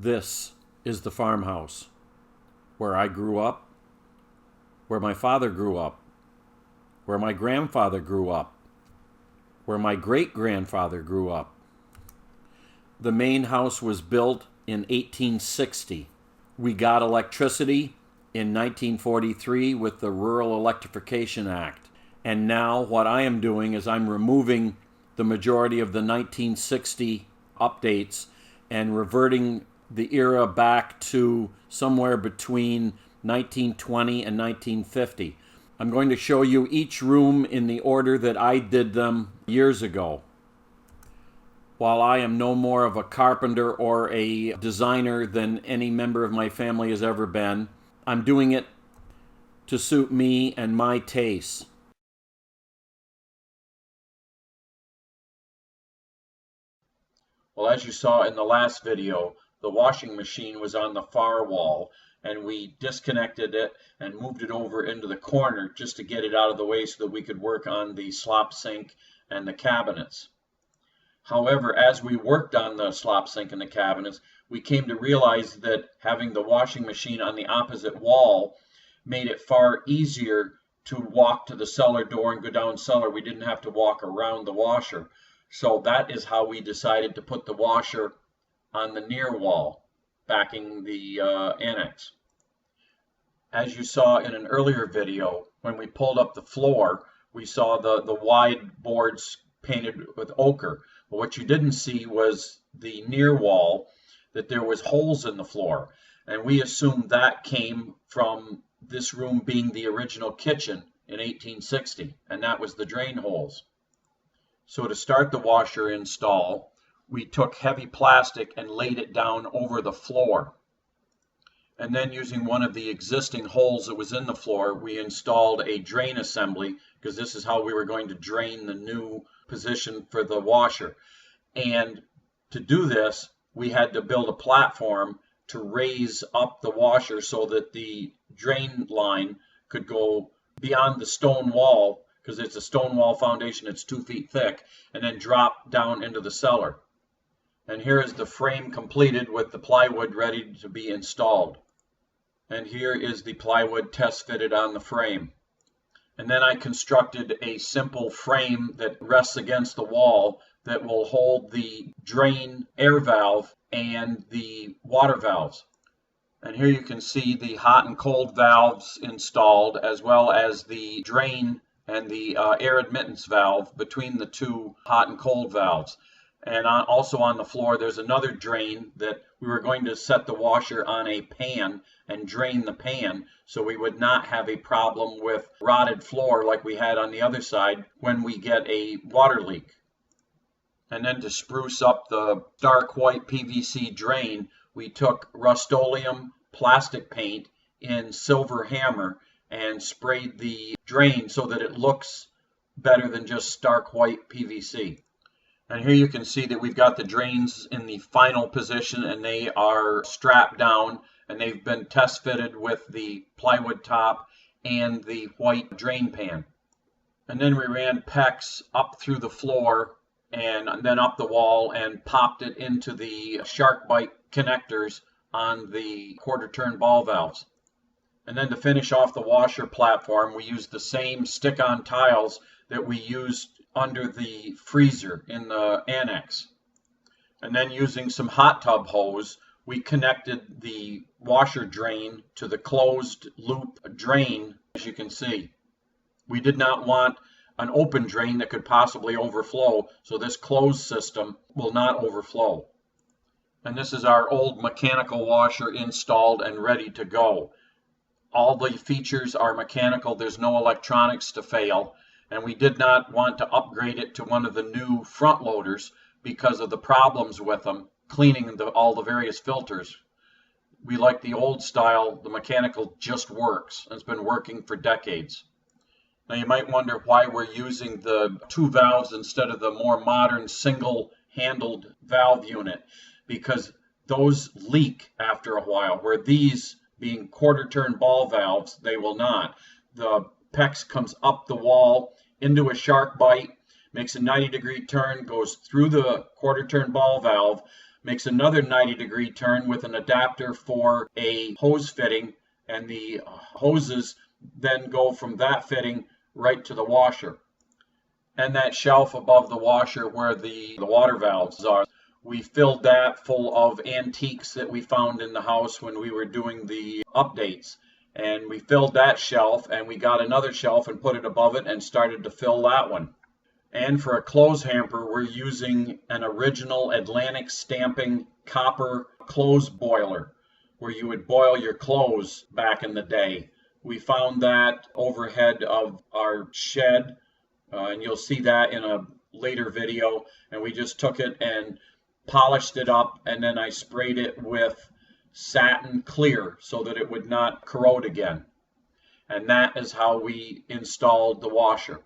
This is the farmhouse where I grew up, where my father grew up, where my grandfather grew up, where my great-grandfather grew up. The main house was built in 1860. We got electricity in 1943 with the Rural Electrification Act. And now what I am doing is I'm removing the majority of the 1960 updates and reverting the era back to somewhere between 1920 and 1950. I'm going to show you each room in the order that I did them years ago. While I am no more of a carpenter or a designer than any member of my family has ever been, I'm doing it to suit me and my tastes. Well, as you saw in the last video, the washing machine was on the far wall, and we disconnected it and moved it over into the corner just to get it out of the way so that we could work on the slop sink and the cabinets. However, as we worked on the slop sink and the cabinets, we came to realize that having the washing machine on the opposite wall made it far easier to walk to the cellar door and go down cellar. We didn't have to walk around the washer. So that is how we decided to put the washer on the near wall, backing the annex. As you saw in an earlier video, when we pulled up the floor, we saw the wide boards painted with ochre. But what you didn't see was the near wall, that there was holes in the floor. And we assumed that came from this room being the original kitchen in 1860, and that was the drain holes. So to start the washer install, we took heavy plastic and laid it down over the floor. And then using one of the existing holes that was in the floor, we installed a drain assembly, because this is how we were going to drain the new position for the washer. And to do this, we had to build a platform to raise up the washer so that the drain line could go beyond the stone wall, because it's a stone wall foundation, it's 2 feet thick, and then drop down into the cellar. And here is the frame completed with the plywood ready to be installed. And here is the plywood test fitted on the frame. And then I constructed a simple frame that rests against the wall that will hold the drain air valve and the water valves. And here you can see the hot and cold valves installed, as well as the drain and the air admittance valve between the two hot and cold valves. And also on the floor, there's another drain that we were going to set the washer on a pan and drain the pan so we would not have a problem with rotted floor like we had on the other side when we get a water leak. And then to spruce up the dark white PVC drain, we took Rust-Oleum plastic paint in silver hammer and sprayed the drain so that it looks better than just stark white PVC. And here you can see that we've got the drains in the final position, and they are strapped down, and they've been test fitted with the plywood top and the white drain pan. And then we ran PEX up through the floor and then up the wall and popped it into the shark bite connectors on the quarter turn ball valves. And then to finish off the washer platform, we used the same stick-on tiles that we used under the freezer in the annex. And then using some hot tub hose, we connected the washer drain to the closed loop drain, as you can see. We did not want an open drain that could possibly overflow, so this closed system will not overflow. And this is our old mechanical washer installed and ready to go. All the features are mechanical, there's no electronics to fail, and we did not want to upgrade it to one of the new front loaders because of the problems with them cleaning all the various filters. We like the old style, the mechanical just works, and it's been working for decades. Now you might wonder why we're using the 2 valves instead of the more modern single-handled valve unit, because those leak after a while, where these being quarter-turn ball valves, they will not. The PEX comes up the wall into a shark bite, makes a 90-degree turn, goes through the quarter-turn ball valve, makes another 90-degree turn with an adapter for a hose fitting, and the hoses then go from that fitting right to the washer. And that shelf above the washer where the water valves are, we filled that full of antiques that we found in the house when we were doing the updates. And we filled that shelf, and we got another shelf and put it above it and started to fill that one. And for a clothes hamper, we're using an original Atlantic stamping copper clothes boiler where you would boil your clothes back in the day. We found that overhead of our shed, and you'll see that in a later video. And we just took it and polished it up, and then I sprayed it with satin clear so that it would not corrode again. And that is how we installed the washer.